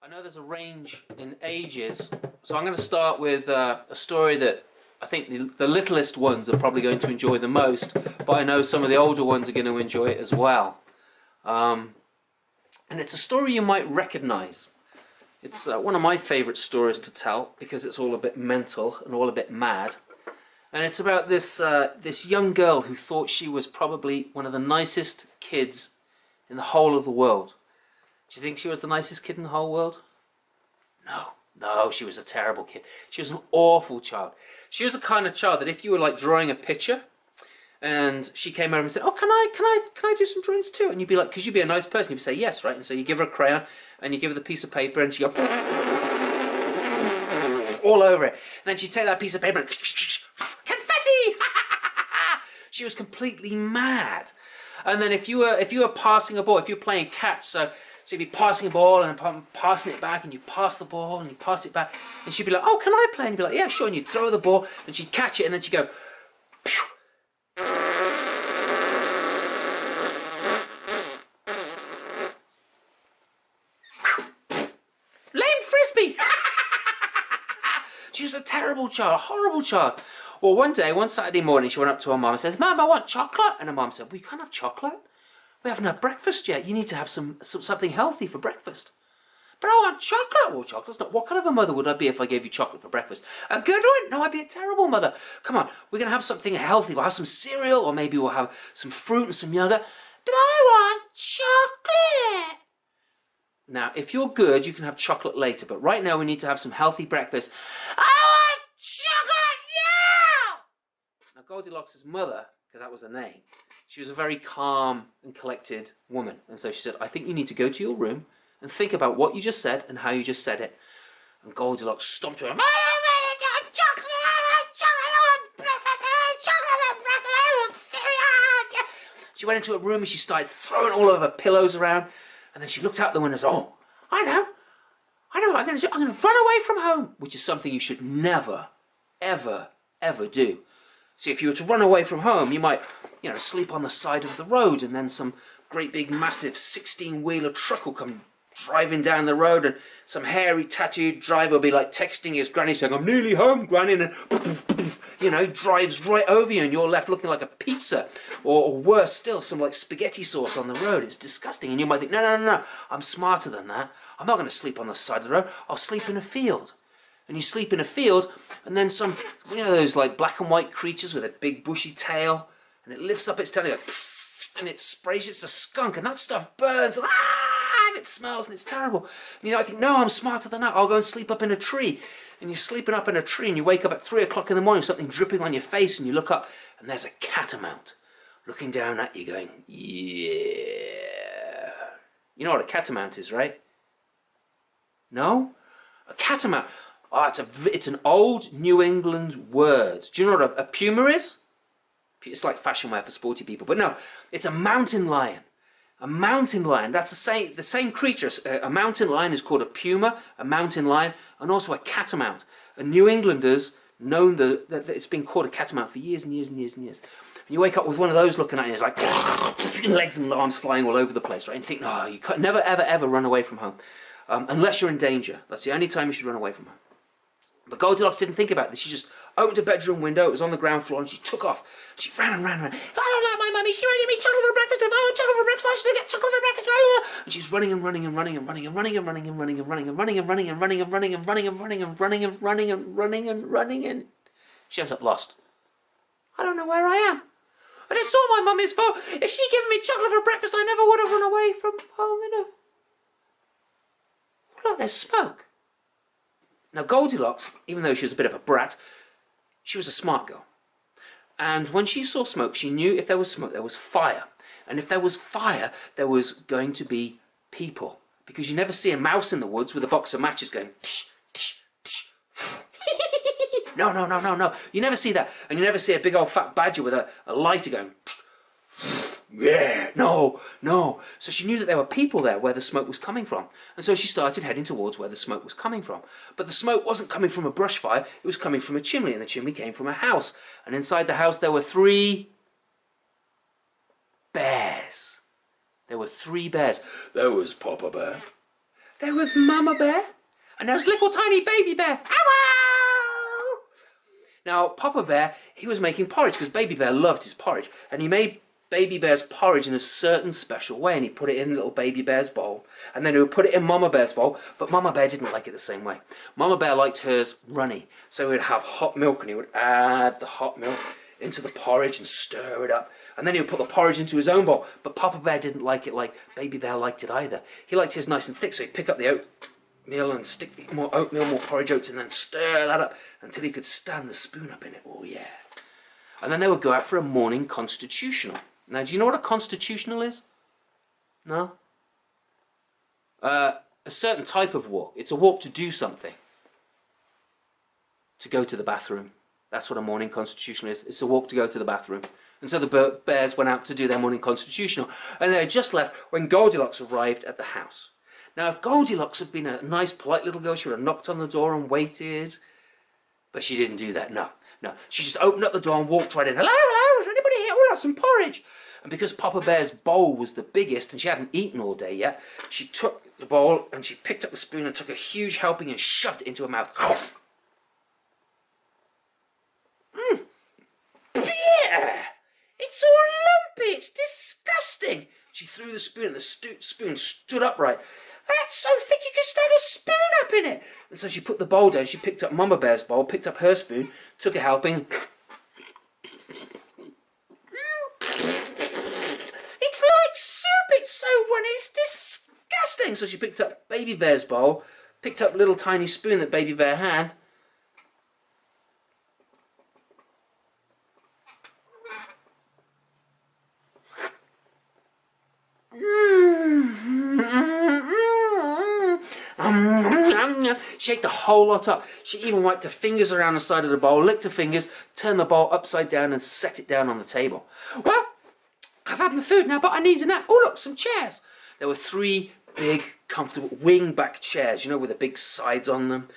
I know there's a range in ages, so I'm going to start with a story that I think the littlest ones are probably going to enjoy the most, but I know some of the older ones are going to enjoy it as well. And it's a story you might recognise. It's one of my favourite stories to tell because it's all a bit mental and all a bit mad. And it's about this this young girl who thought she was probably one of the nicest kids in the whole of the world. Do you think she was the nicest kid in the whole world? No, she was a terrible kid. She was an awful child. She was the kind of child that if you were like drawing a picture and she came over and said, "Oh, can I do some drawings too?" And you'd be like, because you'd be a nice person, you'd say yes, right? And so you give her a crayon and you give her the piece of paper and she go all over it. And then she'd take that piece of paper and confetti! She was completely mad. And then if you were passing a ball, if you were playing catch, so you'd be passing a ball and passing it back, and you pass the ball and you pass it back, and she'd be like, "Oh, can I play?" And you'd be like, "Yeah, sure." And you'd throw the ball and she'd catch it and then she'd go, "Pew." Lame frisbee. She was a terrible child, a horrible child. Well, one Saturday morning, she went up to her mum and says, "Mum, I want chocolate." And her mum said, "Well, you can't have chocolate. We haven't had breakfast yet. You need to have something healthy for breakfast." "But I want chocolate." "Well, chocolate's not... What kind of a mother would I be if I gave you chocolate for breakfast?" "A good one?" "No, I'd be a terrible mother. Come on, we're going to have something healthy. We'll have some cereal, or maybe we'll have some fruit and some yogurt." "But I want chocolate." Now, if you're good, you can have chocolate later. But right now, we need to have some healthy breakfast. "I want chocolate now!" Now, Goldilocks' mother, because that was her name, she was a very calm and collected woman. And so she said, "I think you need to go to your room and think about what you just said and how you just said it." And Goldilocks stomped her. She went into her room and she started throwing all of her pillows around. And then she looked out the window and said, "Oh, I know what I'm going to do. I'm going to run away from home," which is something you should never, ever, ever do. See, if you were to run away from home, you might, sleep on the side of the road, and then some great big massive 16-wheeler truck will come driving down the road, and some hairy tattooed driver will be like texting his granny saying, "I'm nearly home, Granny," and then, drives right over you and you're left looking like a pizza, or worse still, some like spaghetti sauce on the road. It's disgusting, and you might think, no, I'm smarter than that. I'm not going to sleep on the side of the road. I'll sleep in a field. And you sleep in a field, and then some, those like black and white creatures with a big bushy tail, and it lifts up its tail and it sprays. It's a skunk, and that stuff burns, and it smells, and it's terrible. And I think, no, I'm smarter than that. I'll go and sleep up in a tree. And you're sleeping up in a tree, and you wake up at 3 o'clock in the morning, something dripping on your face, and you look up, and there's a catamount looking down at you going, "Yeah." You know what a catamount is, right? No? A catamount. Oh, it's an old New England word. Do you know what a puma is? It's like fashion wear for sporty people. But no, it's a mountain lion. A mountain lion. That's the same creature. A mountain lion is called a puma, a mountain lion, and also a catamount. And New Englanders known that it's been called a catamount for years and years and years and years. And you wake up with one of those looking at you, it's like legs and arms flying all over the place, right? And you think, no, you can't never, ever, ever run away from home. Unless you're in danger. That's the only time you should run away from home. But Goldilocks didn't think about this. She just opened a bedroom window. It was on the ground floor, and she took off. She ran and ran and ran. "I don't like my mummy. She won't give me chocolate for breakfast. If I want chocolate for breakfast, I should get chocolate for breakfast." And she's running and running and running and running and running and running and running and running and running and running and running and running and running and running and running and running and running and running and she ends up lost. "I don't know where I am. And it's all my mummy's fault. If she'd given me chocolate for breakfast, I never would have run away from home." Look, there's smoke. Now Goldilocks, even though she was a bit of a brat, she was a smart girl. And when she saw smoke, she knew if there was smoke, there was fire. And if there was fire, there was going to be people. Because you never see a mouse in the woods with a box of matches going, tsh, tsh, tsh. No. You never see that. And you never see a big old fat badger with a lighter going, yeah, no. So she knew that there were people there where the smoke was coming from. And so she started heading towards where the smoke was coming from. But the smoke wasn't coming from a brush fire, it was coming from a chimney, and the chimney came from a house. And inside the house there were 3 bears. There were 3 bears. There was Papa Bear, there was Mama Bear, and there was little tiny Baby Bear. Ow! Now, Papa Bear, he was making porridge, because Baby Bear loved his porridge, and he made Baby Bear's porridge in a certain special way, and he put it in little Baby Bear's bowl, and then he would put it in Mama Bear's bowl, but Mama Bear didn't like it the same way. Mama Bear liked hers runny, so he would have hot milk, and he would add the hot milk into the porridge and stir it up, and then he would put the porridge into his own bowl, but Papa Bear didn't like it like Baby Bear liked it either. He liked his nice and thick, so he'd pick up the oatmeal and stick more oatmeal, more porridge oats, and then stir that up until he could stand the spoon up in it. Oh yeah. And then they would go out for a morning constitutional. Now, do you know what a constitutional is? No? A certain type of walk. It's a walk to do something. To go to the bathroom. That's what a morning constitutional is. It's a walk to go to the bathroom. And so the bears went out to do their morning constitutional. And they had just left when Goldilocks arrived at the house. Now, if Goldilocks had been a nice, polite little girl, she would have knocked on the door and waited. But she didn't do that, no. No, she just opened up the door and walked right in. Hello, hello, is anybody here? Oh, that's some porridge. And because Papa Bear's bowl was the biggest and she hadn't eaten all day yet, she took the bowl and she picked up the spoon and took a huge helping and shoved it into her mouth. Yeah, it's all lumpy, it's disgusting. She threw the spoon and the spoon stood upright. That's so thick you could stand a spoon up in it. And so she put the bowl down, she picked up Mama Bear's bowl, picked up her spoon, took a helping. It's like soup, it's so runny, it's disgusting. So she picked up Baby Bear's bowl, picked up a little tiny spoon that Baby Bear had. She ate the whole lot up. She even wiped her fingers around the side of the bowl, licked her fingers, turned the bowl upside down and set it down on the table. Well, I've had my food now, but I need a nap. Oh, look, some chairs. There were 3 big, comfortable wing-back chairs, you know, with the big sides on them.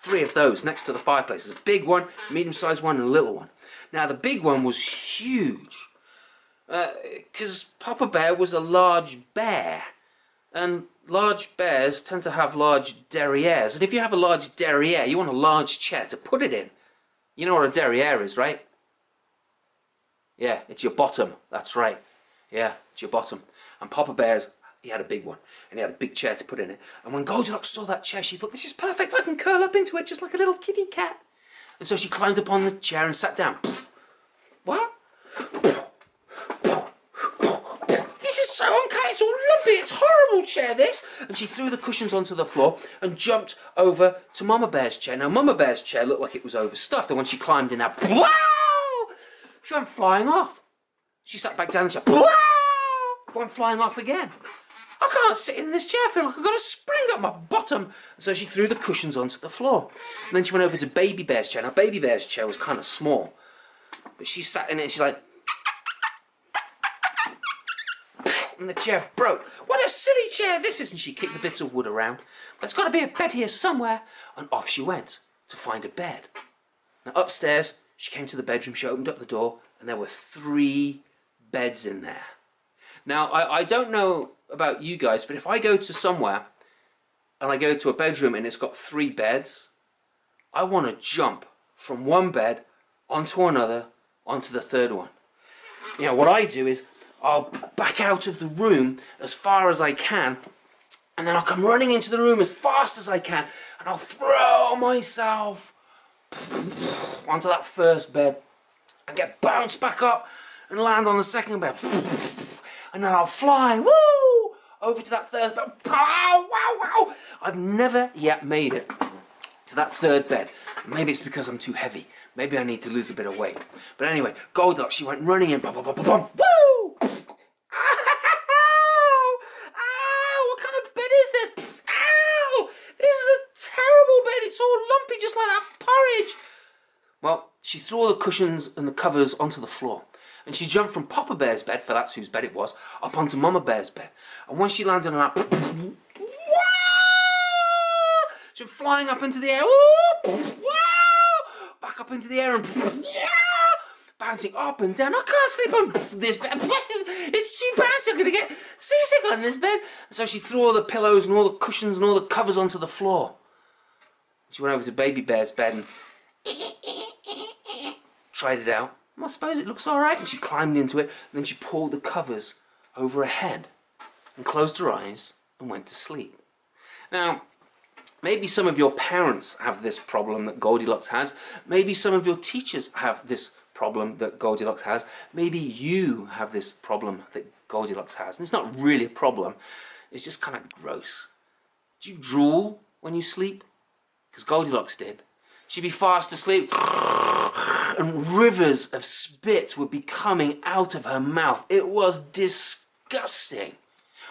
3 of those next to the fireplace. There's a big one, medium-sized one, and a little one. Now, the big one was huge, because Papa Bear was a large bear. And large bears tend to have large derrieres. And if you have a large derriere, you want a large chair to put it in. You know what a derriere is, right? Yeah, it's your bottom. That's right. Yeah, it's your bottom. And Papa Bear's, he had a big one. And he had a big chair to put in it. And when Goldilocks saw that chair, she thought, this is perfect. I can curl up into it just like a little kitty cat. And so she climbed up on the chair and sat down. What? So uncanny, it's all lumpy, it's a horrible chair, this. And she threw the cushions onto the floor and jumped over to Mama Bear's chair. Now, Mama Bear's chair looked like it was overstuffed, and when she climbed in there, wow! She went flying off. She sat back down and said, wow! Went flying off again. I can't sit in this chair, I feel like I've got a spring up my bottom. And so she threw the cushions onto the floor. And then she went over to Baby Bear's chair. Now, Baby Bear's chair was kind of small, but she sat in it and she's like, and the chair broke. What a silly chair this is. And she kicked the bits of wood around. There's got to be a bed here somewhere. And off she went to find a bed. Now upstairs, she came to the bedroom, she opened up the door, and there were 3 beds in there. Now, I don't know about you guys, but if I go to somewhere and I go to a bedroom and it's got 3 beds, I want to jump from one bed onto another, onto the third one. You know, what I do is I'll back out of the room as far as I can, and then I'll come running into the room as fast as I can, and I'll throw myself onto that first bed and get bounced back up and land on the second bed. And then I'll fly, woo, over to that third bed. Pow, wow, wow. I've never yet made it to that third bed. Maybe it's because I'm too heavy. Maybe I need to lose a bit of weight. But anyway, Goldilocks, she went running in, bum, bum, bum, bum, bum, woo! What kind of bed is this? Ow! This is a terrible bed. It's all lumpy, just like that porridge. Well, she threw all the cushions and the covers onto the floor. And she jumped from Papa Bear's bed, for that's whose bed it was, up onto Mama Bear's bed. And when she landed on that, she went flying up into the air, back up into the air, and bouncing up and down. I can't sleep on this bed. It's too bad. I'm going to get seasick on this bed. And so she threw all the pillows and all the cushions and all the covers onto the floor. She went over to Baby Bear's bed and tried it out. Well, I suppose it looks all right. And she climbed into it. And then she pulled the covers over her head and closed her eyes and went to sleep. Now, maybe some of your parents have this problem that Goldilocks has. Maybe some of your teachers have this problem that Goldilocks has. Maybe you have this problem that Goldilocks has. And it's not really a problem. It's just kind of gross. Do you drool when you sleep? Because Goldilocks did. She'd be fast asleep and rivers of spit would be coming out of her mouth. It was disgusting.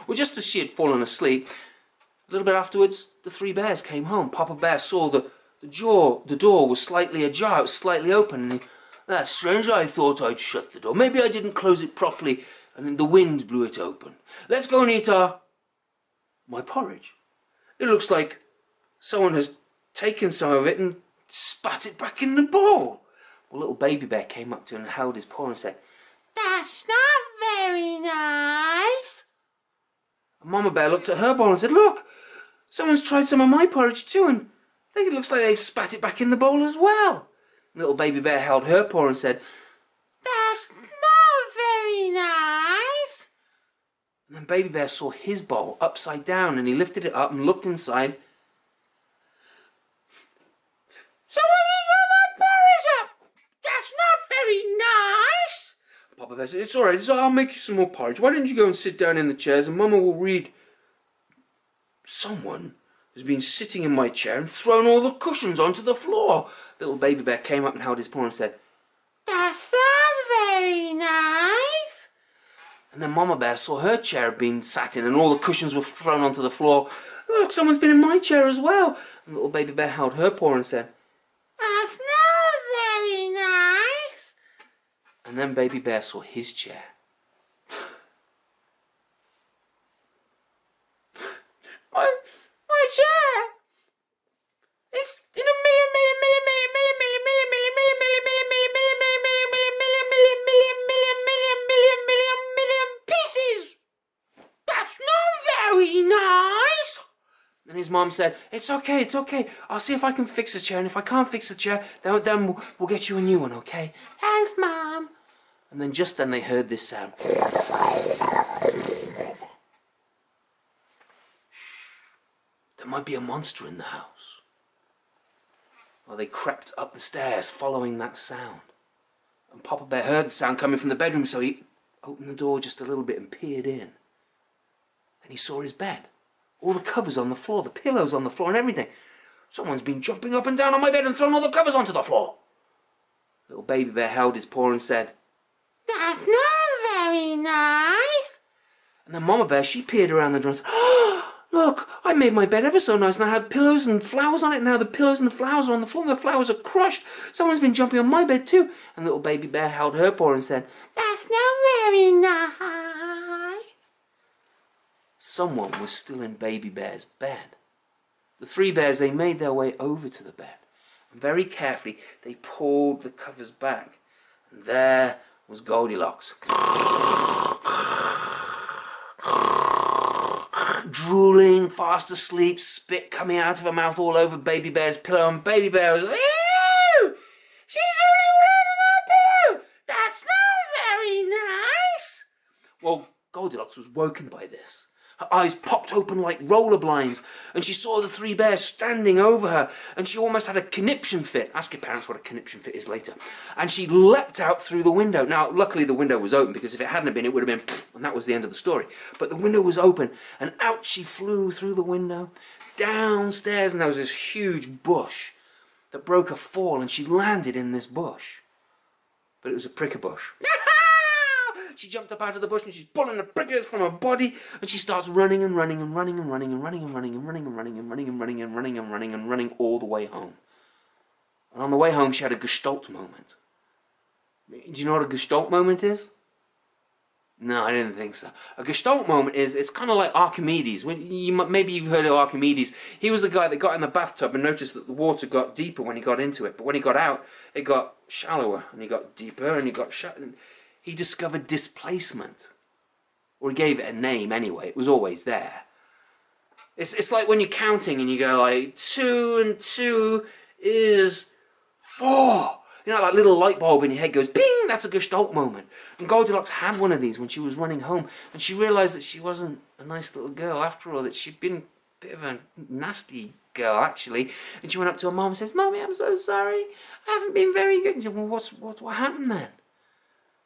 Well, just as she had fallen asleep, a little bit afterwards, the three bears came home. Papa Bear saw the door was slightly ajar, it was slightly open. And that's strange, I thought I'd shut the door. Maybe I didn't close it properly and then the wind blew it open. Let's go and eat my porridge. It looks like someone has taken some of it and spat it back in the bowl. Well, little Baby Bear came up to him and held his paw and said, "That's not very nice." And Mama Bear looked at her bowl and said, "Look, someone's tried some of my porridge too, and I think it looks like they've spat it back in the bowl as well." And little Baby Bear held her paw and said, "That's not very nice." And then Baby Bear saw his bowl upside down, and he lifted it up and looked inside. "Someone eating my porridge up! That's not very nice." Papa Bear said, "It's all right, I'll make you some more porridge. Why don't you go and sit down in the chairs and Mama will read." "Someone has been sitting in my chair and thrown all the cushions onto the floor." Little Baby Bear came up and held his paw and said, "That's not very nice." And then Mama Bear saw her chair being sat in and all the cushions were thrown onto the floor. "Look, someone's been in my chair as well." And little Baby Bear held her paw and said, "That's not very nice." And then Baby Bear saw his chair. My chair! It's in a million pieces! That's not very nice! And his mom said, it's okay. I'll see if I can fix the chair, and if I can't fix the chair, then we'll get you a new one, okay? Thanks, Mom. And then just then they heard this sound. There might be a monster in the house. Well, they crept up the stairs following that sound. And Papa Bear heard the sound coming from the bedroom, so he opened the door just a little bit and peered in. And he saw his bed. All the covers on the floor, the pillows on the floor and everything. Someone's been jumping up and down on my bed and thrown all the covers onto the floor. Little Baby Bear held his paw and said, "That's not very nice." And then Mama Bear, she peered around the door and said, "Oh, look, I made my bed ever so nice and I had pillows and flowers on it. Now the pillows and the flowers are on the floor and the flowers are crushed. Someone's been jumping on my bed too." And little Baby Bear held her paw and said, "That's not very nice." Someone was still in Baby Bear's bed. The three bears, they made their way over to the bed. And very carefully, they pulled the covers back. And there was Goldilocks. Drooling, fast asleep, spit coming out of her mouth all over Baby Bear's pillow. And Baby Bear was, "Ew! She's drooling around on our pillow! That's not very nice!" Well, Goldilocks was woken by this. Her eyes popped open like roller blinds, and she saw the three bears standing over her, and she almost had a conniption fit. Ask your parents what a conniption fit is later. And she leapt out through the window. Now, luckily the window was open, because if it hadn't been, it would have been, and that was the end of the story. But the window was open, and out she flew through the window, downstairs, and there was this huge bush that broke her fall, and she landed in this bush. But it was a pricker bush. She jumped up out of the bush and she's pulling the prickers from her body, and she starts running and running and running and running and running and running and running and running and running and running and running and running and running all the way home. And on the way home she had a Gestalt moment. Do you know what a Gestalt moment is? No, I didn't think so. A Gestalt moment is, it's kind of like Archimedes. Maybe you've heard of Archimedes. He was the guy that got in the bathtub and noticed that the water got deeper when he got into it. But when he got out, it got shallower, and he got deeper and he got shallower. He discovered displacement. Or he gave it a name anyway. It was always there. It's like when you're counting and you go like, 2 and 2 is 4. You know, that little light bulb in your head goes, bing, that's a Gestalt moment. And Goldilocks had one of these when she was running home, and she realised that she wasn't a nice little girl after all, that she'd been a bit of a nasty girl, actually. And she went up to her mum and says, Mummy, I'm so sorry. I haven't been very good. And she said, well, what happened then?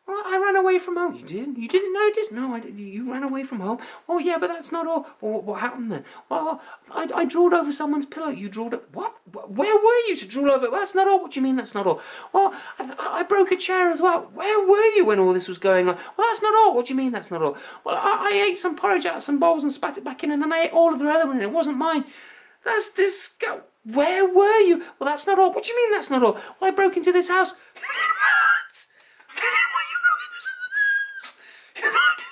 Well, I ran away from home. You did? You didn't notice? No, I didn't. You ran away from home? Oh, yeah, but that's not all. Well, what happened then? Well, I drooled over someone's pillow. You drooled it? What? Where were you to drool over? Well, that's not all. What do you mean that's not all? Well, I broke a chair as well. Where were you when all this was going on? Well, that's not all. What do you mean that's not all? Well, I ate some porridge out of some bowls and spat it back in, and then I ate all of the other one, and it wasn't mine. That's this guy. Where were you? Well, that's not all. What do you mean that's not all? Well, I broke into this house. You did what? You did what? You broke into someone's house. You can't do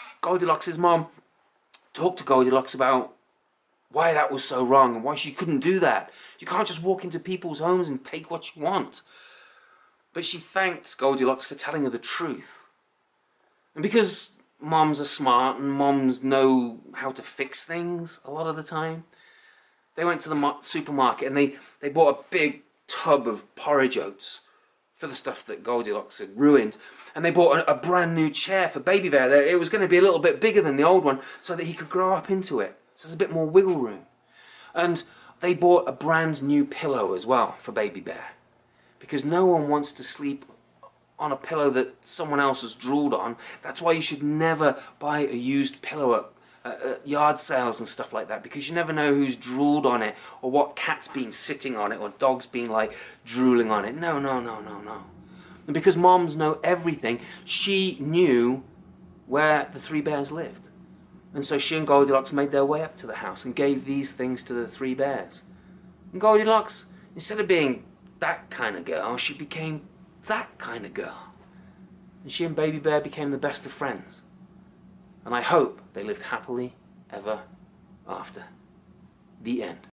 that. Goldilocks' mom talked to Goldilocks about why that was so wrong and why she couldn't do that. You can't just walk into people's homes and take what you want. But she thanked Goldilocks for telling her the truth. And because moms are smart and moms know how to fix things a lot of the time, they went to the supermarket and they bought a big tub of porridge oats for the stuff that Goldilocks had ruined. And they bought a brand new chair for Baby Bear. It was going to be a little bit bigger than the old one so that he could grow up into it. So there's a bit more wiggle room. And they bought a brand new pillow as well for Baby Bear. Because no one wants to sleep on a pillow that someone else has drooled on. That's why you should never buy a used pillow at yard sales and stuff like that, because you never know who's drooled on it or what cat's been sitting on it or dog's been like drooling on it. No, no, no, no, no. And because moms know everything, she knew where the 3 bears lived. And so she and Goldilocks made their way up to the house and gave these things to the 3 bears. And Goldilocks, instead of being that kind of girl, she became that kind of girl. And she and Baby Bear became the best of friends. And I hope they lived happily ever after. The end.